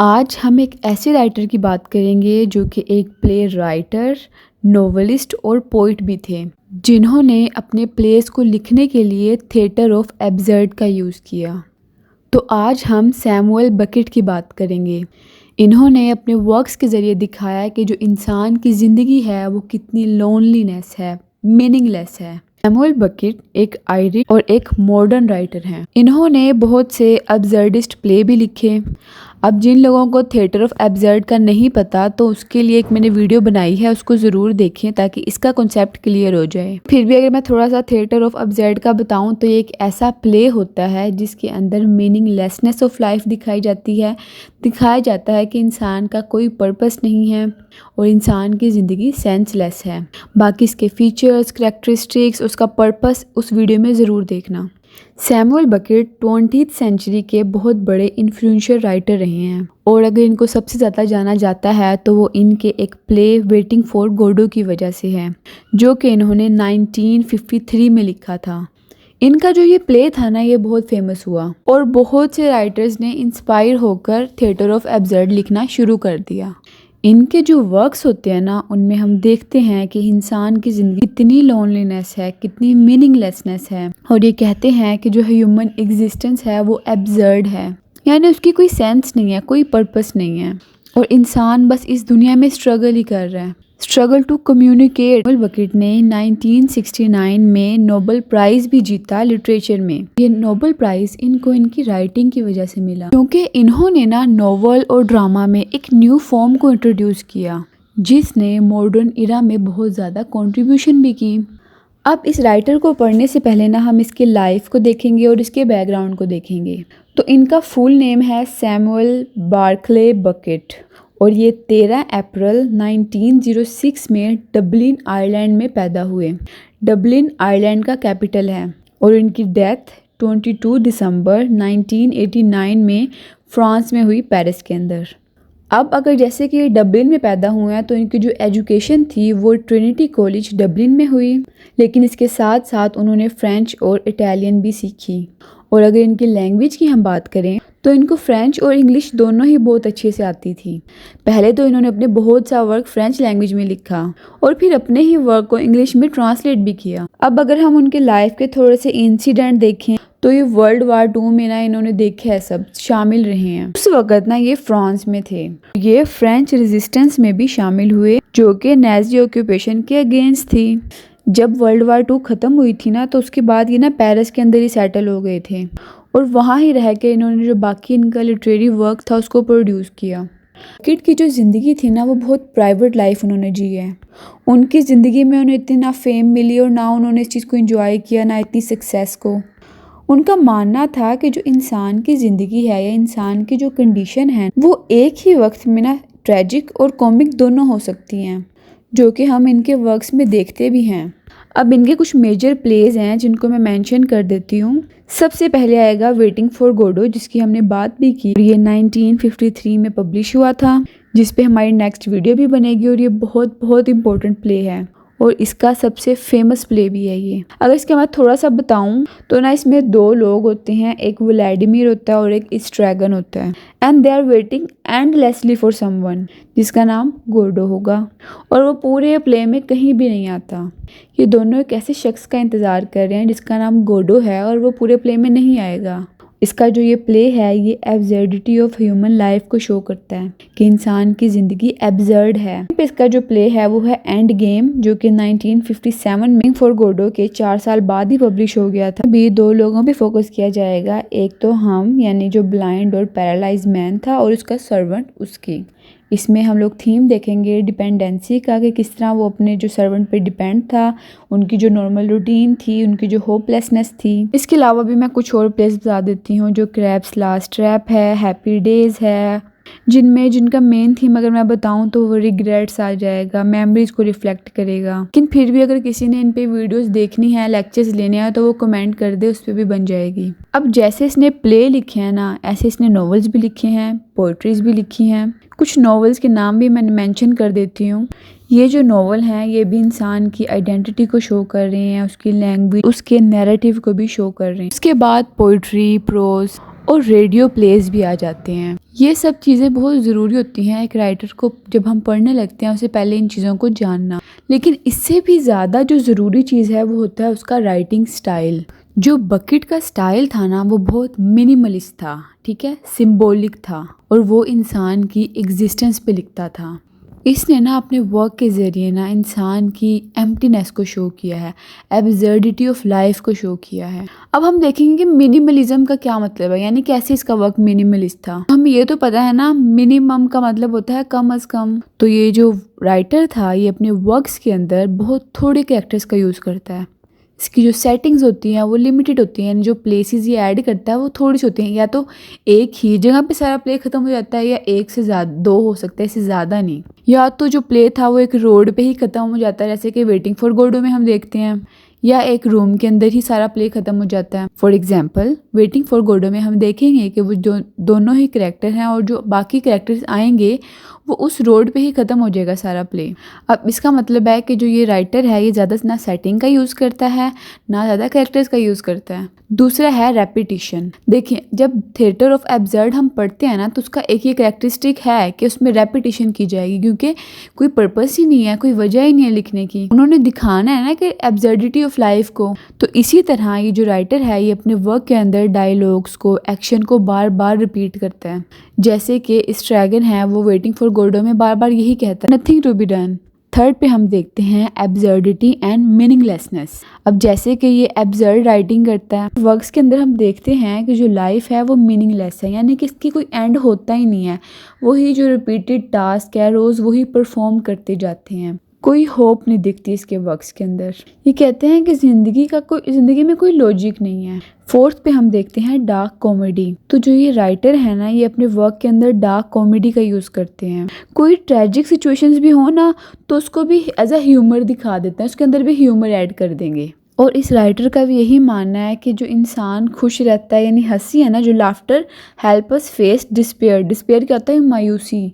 आज हम एक ऐसे राइटर की बात करेंगे जो कि एक प्ले राइटर, नोवेलिस्ट और पोइट भी थे, जिन्होंने अपने प्लेस को लिखने के लिए थिएटर ऑफ एब्सर्ड का यूज़ किया। तो आज हम सैमुअल बेकेट की बात करेंगे। इन्होंने अपने वर्क्स के ज़रिए दिखाया कि जो इंसान की ज़िंदगी है वो कितनी लोनलीनेस है, मीनिंगलेस है। सैमुअल बेकेट एक आयरिश और एक मॉडर्न राइटर हैं। इन्होंने बहुत से एब्सर्डिस्ट प्ले भी लिखे। अब जिन लोगों को थिएटर ऑफ एब्सर्ड का नहीं पता तो उसके लिए एक मैंने वीडियो बनाई है, उसको ज़रूर देखें ताकि इसका कॉन्सेप्ट क्लियर हो जाए। फिर भी अगर मैं थोड़ा सा थिएटर ऑफ एब्सर्ड का बताऊं तो ये एक ऐसा प्ले होता है जिसके अंदर मीनिंगलेसनेस ऑफ लाइफ दिखाई जाती है। दिखाया जाता है कि इंसान का कोई पर्पस नहीं है और इंसान की ज़िंदगी सेंसलेस है। बाकी इसके फीचर्स, करैक्टरिस्टिक्स, उसका पर्पस उस वीडियो में ज़रूर देखना। सैमुअल बेकेट 20th सेंचुरी के बहुत बड़े इन्फ्लुएंशियल राइटर रहे हैं और अगर इनको सबसे ज़्यादा जाना जाता है तो वो इनके एक प्ले वेटिंग फॉर गोडो की वजह से है, जो कि इन्होंने 1953 में लिखा था। इनका जो ये प्ले था ना, ये बहुत फेमस हुआ और बहुत से राइटर्स ने इंस्पायर होकर थिएटर ऑफ एब्सर्ड लिखना शुरू कर दिया। इनके जो वर्क्स होते हैं ना, उनमें हम देखते हैं कि इंसान की ज़िंदगी कितनी लोनलीनेस है, कितनी मीनिंगलेसनेस है और ये कहते हैं कि जो ह्यूमन एग्जिस्टेंस है वो एब्सर्ड है, यानी उसकी कोई सेंस नहीं है, कोई पर्पस नहीं है और इंसान बस इस दुनिया में स्ट्रगल ही कर रहा है, struggle to communicate. Samuel Beckett ने 1969 में नोबेल प्राइज़ भी जीता लिटरेचर में। ये नोबेल प्राइज़ इनको इनकी राइटिंग की वजह से मिला, क्योंकि इन्होंने ना नोवेल और ड्रामा में एक न्यू फॉर्म को इंट्रोड्यूस किया जिसने मॉडर्न इरा में बहुत ज़्यादा कंट्रीब्यूशन भी की। अब इस राइटर को पढ़ने से पहले ना हम इसके लाइफ को देखेंगे और इसके बैकग्राउंड को देखेंगे। तो इनका फुल नेम है सैमुअल बार्कले बेकेट और ये 13 अप्रैल 1906 में डबलिन आयरलैंड में पैदा हुए। डबलिन आयरलैंड का कैपिटल है और इनकी डेथ 22 दिसंबर 1989 में फ्रांस में हुई, पेरिस के अंदर। अब अगर जैसे कि डबलिन में पैदा हुए हैं तो इनकी जो एजुकेशन थी वो ट्रिनिटी कॉलेज डबलिन में हुई, लेकिन इसके साथ साथ उन्होंने फ्रेंच और इटालियन भी सीखी। और अगर इनकी लैंग्वेज की हम बात करें तो इनको फ्रेंच और इंग्लिश दोनों ही बहुत अच्छे से आती थी। पहले तो इन्होंने अपने बहुत सा वर्क फ्रेंच लैंग्वेज में लिखा और फिर अपने ही वर्क को इंग्लिश में ट्रांसलेट भी किया। अब अगर हम उनके लाइफ के थोड़े से इंसिडेंट देखें तो ये वर्ल्ड वार 2 में ना इन्होंने देखे है, सब शामिल रहे हैं। उस वक्त ना ये फ्रांस में थे, ये फ्रेंच रेजिस्टेंस में भी शामिल हुए जो कि नाजी ऑक्यूपेशन के अगेंस्ट थी। जब वर्ल्ड वार 2 ख़त्म हुई थी ना तो उसके बाद ये ना पेरिस के अंदर ही सेटल हो गए थे और वहाँ ही रह के इन्होंने जो बाकी इनका लिटरेरी वर्क था उसको प्रोड्यूस किया। बेकेट की जो ज़िंदगी थी ना वो बहुत प्राइवेट लाइफ उन्होंने जी है। उनकी ज़िंदगी में उन्हें इतनी ना फेम मिली और ना उन्होंने इस चीज़ को एंजॉय किया, ना इतनी सक्सेस को। उनका मानना था कि जो इंसान की ज़िंदगी है या इंसान की जो कंडीशन है वो एक ही वक्त में ना ट्रेजिक और कॉमिक दोनों हो सकती हैं, जो कि हम इनके वर्क्स में देखते भी हैं। अब इनके कुछ मेजर प्लेज हैं जिनको मैं मेंशन कर देती हूँ। सबसे पहले आएगा वेटिंग फॉर गोडो, जिसकी हमने बात भी की। ये 1953 में पब्लिश हुआ था, जिस पे हमारी नेक्स्ट वीडियो भी बनेगी और ये बहुत बहुत इंपॉर्टेंट प्ले है और इसका सबसे फेमस प्ले भी है ये। अगर इसके बाद थोड़ा सा बताऊं तो ना इसमें 2 लोग होते हैं, एक व्लादिमीर होता है और एक स्ट्रैगन होता है, and they are waiting endlessly for someone जिसका नाम गोडो होगा और वो पूरे प्ले में कहीं भी नहीं आता। ये दोनों एक ऐसे शख्स का इंतज़ार कर रहे हैं जिसका नाम गोडो है और वो पूरे प्ले में नहीं आएगा। इसका जो ये प्ले है ये एब्सर्डिटी ऑफ ह्यूमन लाइफ को शो करता है कि इंसान की ज़िंदगी एब्सर्ड है। इसका जो प्ले है वो है एंड गेम, जो कि 1957 में फॉर गोडो के 4 साल बाद ही पब्लिश हो गया था। अभी 2 लोगों पे फोकस किया जाएगा, एक तो हम यानी जो ब्लाइंड और पैरालाइज मैन था और उसका सर्वेंट उसकी। इसमें हम लोग थीम देखेंगे डिपेंडेंसी का, कि किस तरह वो अपने जो सर्वेंट पे डिपेंड था, उनकी जो नॉर्मल रूटीन थी, उनकी जो होपलेसनेस थी। इसके अलावा भी मैं कुछ और प्लेस बता देती हूँ, जो क्रैब्स लास्ट ट्रैप है, हैप्पी डेज है, जिनका मेन थीम अगर मैं बताऊं तो वो रिग्रेट्स आ जाएगा, मेमोरीज को रिफ्लेक्ट करेगा। लेकिन फिर भी अगर किसी ने इन पे वीडियोस देखनी है, लेक्चर्स लेने हैं तो वो कमेंट कर दे, उस पर भी बन जाएगी। अब जैसे इसने प्ले लिखे हैं ना, ऐसे इसने नॉवेल्स भी लिखे हैं, पोइट्रीज भी लिखी हैं। कुछ नॉवेल्स के नाम भी मैंने मेंशन कर देती हूँ। ये जो नॉवल हैं ये भी इंसान की आइडेंटिटी को शो कर रहे हैं, उसकी लैंग्वेज, उसके नैरेटिव को भी शो कर रहे हैं। इसके बाद पोइट्री, प्रोज और रेडियो प्लेज भी आ जाते हैं। ये सब चीज़ें बहुत ज़रूरी होती हैं एक राइटर को, जब हम पढ़ने लगते हैं उससे पहले इन चीज़ों को जानना। लेकिन इससे भी ज़्यादा जो ज़रूरी चीज़ है वो होता है उसका राइटिंग स्टाइल। जो बकेट का स्टाइल था ना वो बहुत मिनिमलिस्ट था, ठीक है, सिंबॉलिक था, और वो इंसान की एग्जिस्टेंस पे लिखता था। इसने ना अपने वर्क के ज़रिए ना इंसान की एम्प्टीनेस को शो किया है, एब्सर्डिटी ऑफ लाइफ को शो किया है। अब हम देखेंगे कि मिनिमलिज्म का क्या मतलब है, यानी कैसे इसका वर्क मिनिमलिस्ट था। हमें ये तो पता है ना, मिनिमम का मतलब होता है कम अज़ कम। तो ये जो राइटर था ये अपने वर्क्स के अंदर बहुत थोड़े कैरेक्टर्स का यूज़ करता है। इसकी जो सेटिंग्स होती हैं वो लिमिटेड होती हैं, यानी जो प्लेसेस ये ऐड करता है वो थोड़ी सी होती हैं। या तो एक ही जगह पे सारा प्ले ख़त्म हो जाता है, या एक से ज़्यादा, दो हो सकता है, इससे ज़्यादा नहीं। या तो जो प्ले था वो एक रोड पे ही ख़त्म हो जाता है, जैसे कि वेटिंग फॉर गोडो में हम देखते हैं, या एक रूम के अंदर ही सारा प्ले ख़त्म हो जाता है। For example waiting for Godot में हम देखेंगे कि वो जो दोनों ही करैक्टर हैं और जो बाकी करैक्टर्स आएंगे वो उस रोड पे ही ख़त्म हो जाएगा सारा प्ले। अब इसका मतलब है कि जो ये राइटर है ये ज़्यादा ना सेटिंग का यूज़ करता है ना ज़्यादा कैरेक्टर्स का यूज़ करता है। दूसरा है रेपिटिशन। देखिए जब थिएटर ऑफ एब्सर्ड हम पढ़ते हैं ना तो उसका एक ही कैरेक्टरिस्टिक है कि उसमें रेपिटिशन की जाएगी, क्योंकि कोई पर्पस ही नहीं है, कोई वजह ही नहीं है लिखने की। उन्होंने दिखाना है ना कि एब्सर्डिटी ऑफ लाइफ को। तो इसी तरह ये जो राइटर है ये अपने वर्क के अंदर डायलॉग्स को, एक्शन को बार बार रिपीट करता है। जैसे कि स्ट्रैगन है वो वेटिंग फॉर गोडो में बार बार यही कहता है, nothing to be done. Third पे हम देखते हैं एब्सर्डिटी एंड मीनिंगलेसनेस। अब जैसे कि ये एब्सर्ड राइटिंग करता है, वर्क्स के अंदर हम देखते हैं कि जो लाइफ है वो मीनिंगलेस है, यानी कि इसकी कोई एंड होता ही नहीं है। वही जो रिपीटेड टास्क है रोज़ वही परफॉर्म करते जाते हैं, कोई होप नहीं दिखती इसके वर्क्स के अंदर। ये कहते हैं कि ज़िंदगी में कोई लॉजिक नहीं है। फोर्थ पे हम देखते हैं डार्क कॉमेडी। तो जो ये राइटर है ना ये अपने वर्क के अंदर डार्क कॉमेडी का यूज़ करते हैं। कोई ट्रेजिक सिचुएशंस भी हो ना तो उसको भी एज अ ह्यूमर दिखा देते हैं, उसके अंदर भी ह्यूमर ऐड कर देंगे। और इस राइटर का भी यही मानना है कि जो इंसान खुश रहता है, यानी हंसी है ना, जो laughter help us face despair. Despair क्या होता है? मायूसी।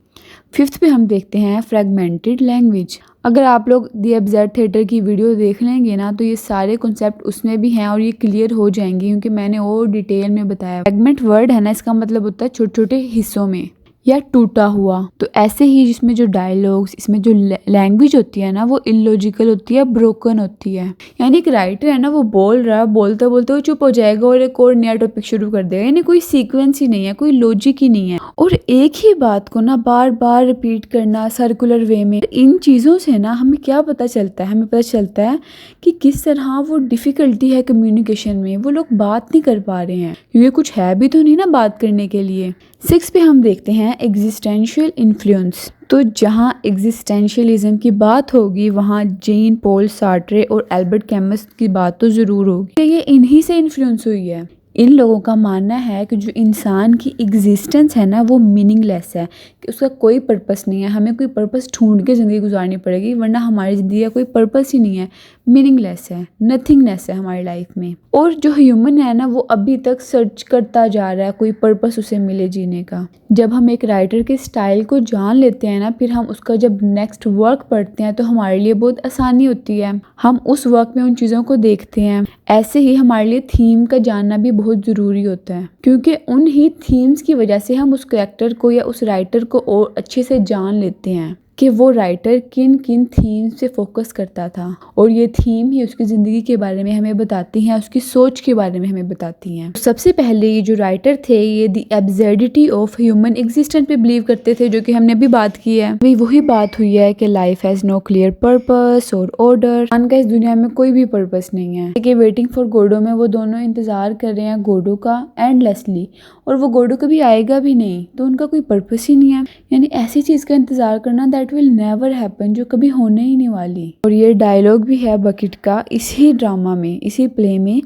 फिफ्थ पे हम देखते हैं फ्रेगमेंटेड लैंग्वेज। अगर आप लोग दी एब्सर्ड थिएटर की वीडियो देख लेंगे ना तो ये सारे कॉन्सेप्ट उसमें भी हैं और ये क्लियर हो जाएंगे, क्योंकि मैंने और डिटेल में बताया। फ्रेगमेंट वर्ड है ना, इसका मतलब होता है छोटे छोटे हिस्सों में या टूटा हुआ। तो ऐसे ही जिसमें जो डायलॉग्स, इसमें जो लैंग्वेज होती है ना वो इलॉजिकल होती है, ब्रोकन होती है। यानी एक राइटर है ना वो बोल रहा है, बोलते बोलते वो चुप हो जाएगा और एक और नया टॉपिक शुरू कर देगा, यानी कोई सीक्वेंस ही नहीं है, कोई लॉजिक ही नहीं है। और एक ही बात को ना बार बार रिपीट करना सर्कुलर वे में, इन चीज़ों से ना हमें क्या पता चलता है? हमें पता चलता है कि किस तरह वो डिफ़िकल्टी है कम्युनिकेशन में, वो लोग बात नहीं कर पा रहे हैं, क्योंकि कुछ है भी तो नहीं ना बात करने के लिए। 6 पे हम देखते हैं एग्जिस्टेंशियल इन्फ्लुएंस। तो जहाँ एग्जिस्टेंशियलिज्म की बात होगी वहाँ जेन पॉल सार्ट्रे और एल्बर्ट कैमस की बात तो ज़रूर होगी। ये इन्हीं से इन्फ्लुएंस हुई है। इन लोगों का मानना है कि जो इंसान की एग्जिस्टेंस है ना वो मीनिंगलेस है, कि उसका कोई पर्पस नहीं है। हमें कोई पर्पस ढूंढ के ज़िंदगी गुजारनी पड़ेगी, वरना हमारी ज़िंदगी का कोई पर्पस ही नहीं है, मीनिंगलेस है, नथिंगनेस है हमारी लाइफ में। और जो ह्यूमन है ना वो अभी तक सर्च करता जा रहा है कोई पर्पस उसे मिले जीने का। जब हम एक राइटर के स्टाइल को जान लेते हैं ना, फिर हम उसका जब नेक्स्ट वर्क पढ़ते हैं तो हमारे लिए बहुत आसानी होती है, हम उस वर्क में उन चीज़ों को देखते हैं। ऐसे ही हमारे लिए थीम का जानना भी बहुत ज़रूरी होता है, क्योंकि उन ही थीम्स की वजह से हम उस कैरेक्टर को या उस राइटर को और अच्छे से जान लेते हैं कि वो राइटर किन किन थीम से फोकस करता था, और ये थीम ही उसकी ज़िंदगी के बारे में हमें बताती हैं, उसकी सोच के बारे में हमें बताती हैं। सबसे पहले ये जो राइटर थे ये the absurdity of human existence पे बिलीव करते थे, जो कि हमने अभी बात की है। अभी वही बात हुई है कि life has no clear purpose और ऑर्डर। का इस दुनिया में कोई भी पर्पस नहीं है। कि वेटिंग फॉर गोडो में वो दोनों इंतज़ार कर रहे हैं गोडो का एंडलेसली, और वो गोडो कभी आएगा भी नहीं, तो उनका कोई पर्पस ही नहीं है। यानी ऐसी चीज़ का इंतज़ार करना दैट विल नेवर हैपन, जो कभी होने ही नहीं वाली। और ये डायलॉग भी है बकेट का इसी ड्रामा में, इसी प्ले में,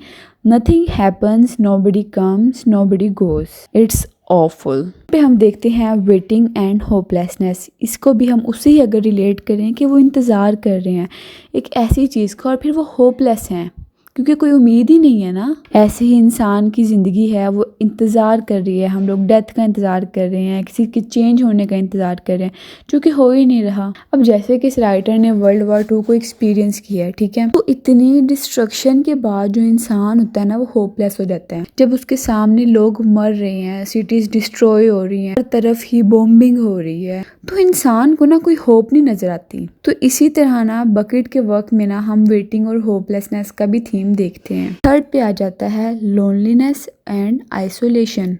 nothing happens, nobody comes, nobody goes, it's awful. पे हम देखते हैं वेटिंग एंड होपलेसनेस। इसको भी हम उसे ही अगर रिलेट करें कि वो इंतज़ार कर रहे हैं एक ऐसी चीज़ का और फिर वो होपलेस हैं क्योंकि कोई उम्मीद ही नहीं है ना। ऐसे ही इंसान की ज़िंदगी है, वो इंतज़ार कर रही है। हम लोग डेथ का इंतज़ार कर रहे हैं, किसी के चेंज होने का इंतज़ार कर रहे हैं, जो कि हो ही नहीं रहा। अब जैसे कि इस राइटर ने वर्ल्ड वॉर 2 को एक्सपीरियंस किया है, ठीक है, तो इतनी डिस्ट्रक्शन के बाद जो इंसान होता है ना, वो होपलेस हो जाता है। जब उसके सामने लोग मर रहे हैं, सिटीज़ डिस्ट्रॉय हो रही हैं, हर तरफ ही बॉम्बिंग हो रही है, तो इंसान को ना कोई होप नहीं नजर आती। तो इसी तरह ना बकेट के वर्क में ना हम वेटिंग और होपलेसनेस का भी थीम देखते हैं। थर्ड पे आ जाता है लोनलीनेस एंड आइसोलेशन,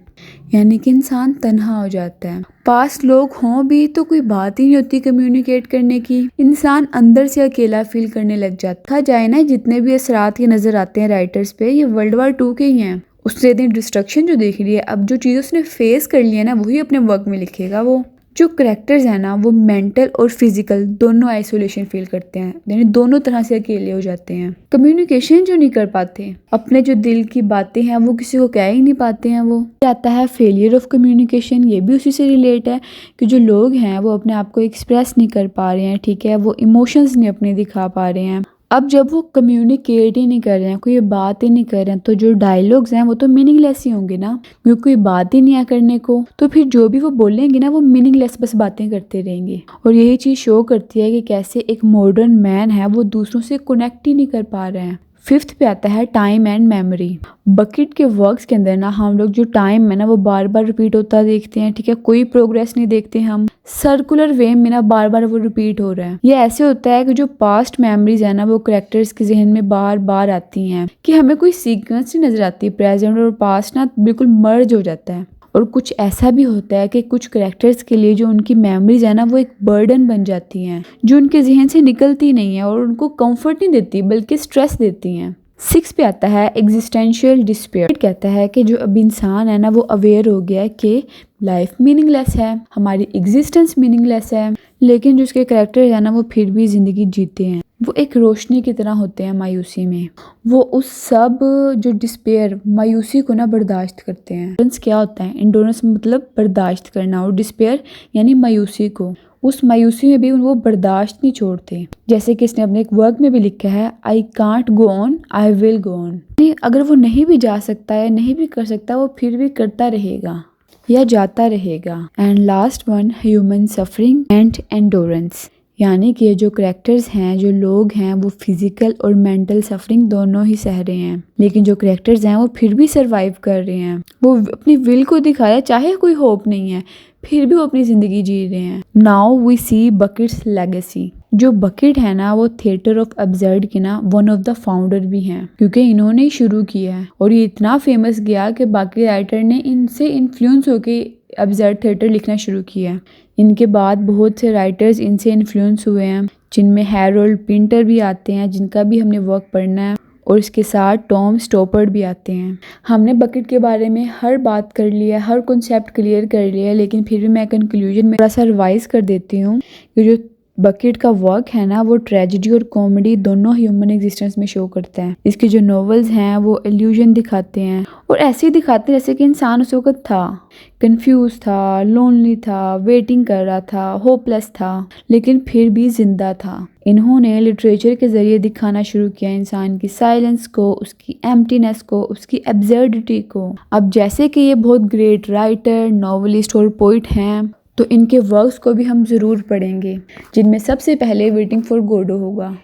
यानी कि इंसान तन्हा हो जाता है। पास लोग हों भी तो कोई बात ही नहीं होती कम्युनिकेट करने की, इंसान अंदर से अकेला फील करने लग जाता। कहा जाए ना, जितने भी असरात ये नजर आते हैं राइटर्स पे, ये वर्ल्ड वॉर 2 के ही हैं। उसने इतनी डिस्ट्रक्शन जो देख ली है, अब जो चीज़ उसने फेस कर लिया ना, वही अपने वर्क में लिखेगा। वो जो करेक्टर्स हैं ना, वो मेंटल और फिजिकल दोनों आइसोलेशन फील करते हैं, यानी दोनों तरह से अकेले हो जाते हैं। कम्युनिकेशन जो नहीं कर पाते, अपने जो दिल की बातें हैं वो किसी को कह ही नहीं पाते हैं। वो आता है फेलियर ऑफ कम्युनिकेशन, ये भी उसी से रिलेट है कि जो लोग हैं वो अपने आप को एक्सप्रेस नहीं कर पा रहे हैं, ठीक है, वो इमोशंस नहीं अपने दिखा पा रहे हैं। अब जब वो कम्युनिकेट ही नहीं कर रहे हैं, कोई बात ही नहीं कर रहे हैं, तो जो डायलॉग्स हैं वो तो मीनिंगलेस ही होंगे ना, क्योंकि कोई बात ही नहीं है करने को। तो फिर जो भी वो बोलेंगे ना, वो मीनिंगलेस बस बातें करते रहेंगे। और यही चीज़ शो करती है कि कैसे एक मॉडर्न मैन है, वो दूसरों से कनेक्ट ही नहीं कर पा रहे हैं। फिफ्थ पे आता है टाइम एंड मेमोरी। बकेट के वर्क्स के अंदर ना हम लोग जो टाइम है ना, वो बार बार रिपीट होता देखते हैं, ठीक है, कोई प्रोग्रेस नहीं देखते हम। सर्कुलर वे में ना बार बार वो रिपीट हो रहा है। ये ऐसे होता है कि जो पास्ट मेमोरीज है ना, वो करेक्टर्स के जहन में बार बार आती हैं, कि हमें कोई सीक्वेंस नहीं नजर आती। प्रेजेंट और पास्ट ना बिल्कुल मर्ज हो जाता है। और कुछ ऐसा भी होता है कि कुछ करेक्टर्स के लिए जो उनकी मेमोरीज है ना, वो एक बर्डन बन जाती हैं, जो उनके जहन से निकलती नहीं है और उनको कंफर्ट नहीं देती बल्कि स्ट्रेस देती हैं। 6 पे आता है एग्जिस्टेंशियल डिस्पेयर। कहता है कि जो अब इंसान है ना, वो अवेयर हो गया है कि लाइफ मीनिंगलेस है, हमारी एग्जिस्टेंस मीनिंगलेस है, लेकिन जो उसके करेक्टर है ना, वो फिर भी जिंदगी जीते हैं। वो एक रोशनी की तरह होते हैं मायूसी में। वो उस सब जो डिस्पेयर, मायूसी को ना बर्दाश्त करते हैं। इंडोरेंस क्या होता है? इंडोरेंस मतलब बर्दाश्त करना, और डिस्पेयर यानी मायूसी को। उस मायूसी में भी वो बर्दाश्त नहीं छोड़ते। जैसे कि इसने अपने एक वर्क में भी लिखा है, I can't go on, I will go on. अगर वो नहीं भी जा सकता है, नहीं भी कर सकता, वो फिर भी करता रहेगा या जाता रहेगा। And last one, human suffering and endurance, यानी कि जो करेक्टर्स हैं, जो लोग हैं, वो फिजिकल और मेंटल सफरिंग दोनों ही सह रहे हैं, लेकिन जो करेक्टर्स हैं वो फिर भी सरवाइव कर रहे हैं। वो अपनी विल को दिखाया, चाहे कोई होप नहीं है, फिर भी वो अपनी जिंदगी जी रहे हैं। Now we see Beckett's legacy. जो बकेट है ना, वो थिएटर ऑफ एब्सर्ड के ना वन ऑफ द फाउंडर भी हैं, क्योंकि इन्होंने ही शुरू किया है और ये इतना फेमस गया कि बाकी राइटर ने इनसे इन्फ्लुएंस होके एब्सर्ड थिएटर लिखना शुरू किया। इनके बाद बहुत से राइटर्स इनसे इन्फ्लुएंस हुए हैं, जिनमें हैरोल्ड पिंटर भी आते हैं, जिनका भी हमने वर्क पढ़ना है, और इसके साथ टॉम स्टॉपर्ड भी आते हैं। हमने बकेट के बारे में हर बात कर लिया, हर कॉन्सेप्ट क्लियर कर लिया, लेकिन फिर भी मैं कंक्लूजन में थोड़ा सा रिवाइज कर देती हूँ कि जो बकेट का वर्क है ना, वो ट्रेजेडी और कॉमेडी दोनों ह्यूमन एग्जिस्टेंस में शो करता है। इसके जो नॉवेल्स हैं वो इल्यूजन दिखाते हैं, और ऐसे ही दिखाते हैं जैसे कि इंसान उस वक्त था, कंफ्यूज था, लोनली था, वेटिंग कर रहा था, होपलेस था, लेकिन फिर भी जिंदा था। इन्होंने लिटरेचर के जरिए दिखाना शुरू किया इंसान की साइलेंस को, उसकी एम्प्टीनेस को, उसकी एब्सर्डिटी को। अब जैसे कि ये बहुत ग्रेट राइटर, नॉवेलिस्ट और पोइट हैं, तो इनके वर्क्स को भी हम ज़रूर पढ़ेंगे, जिनमें सबसे पहले वेटिंग फॉर गोडो होगा।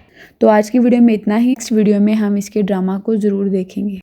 तो आज की वीडियो में इतना ही। नेक्स्ट वीडियो में हम इसके ड्रामा को ज़रूर देखेंगे।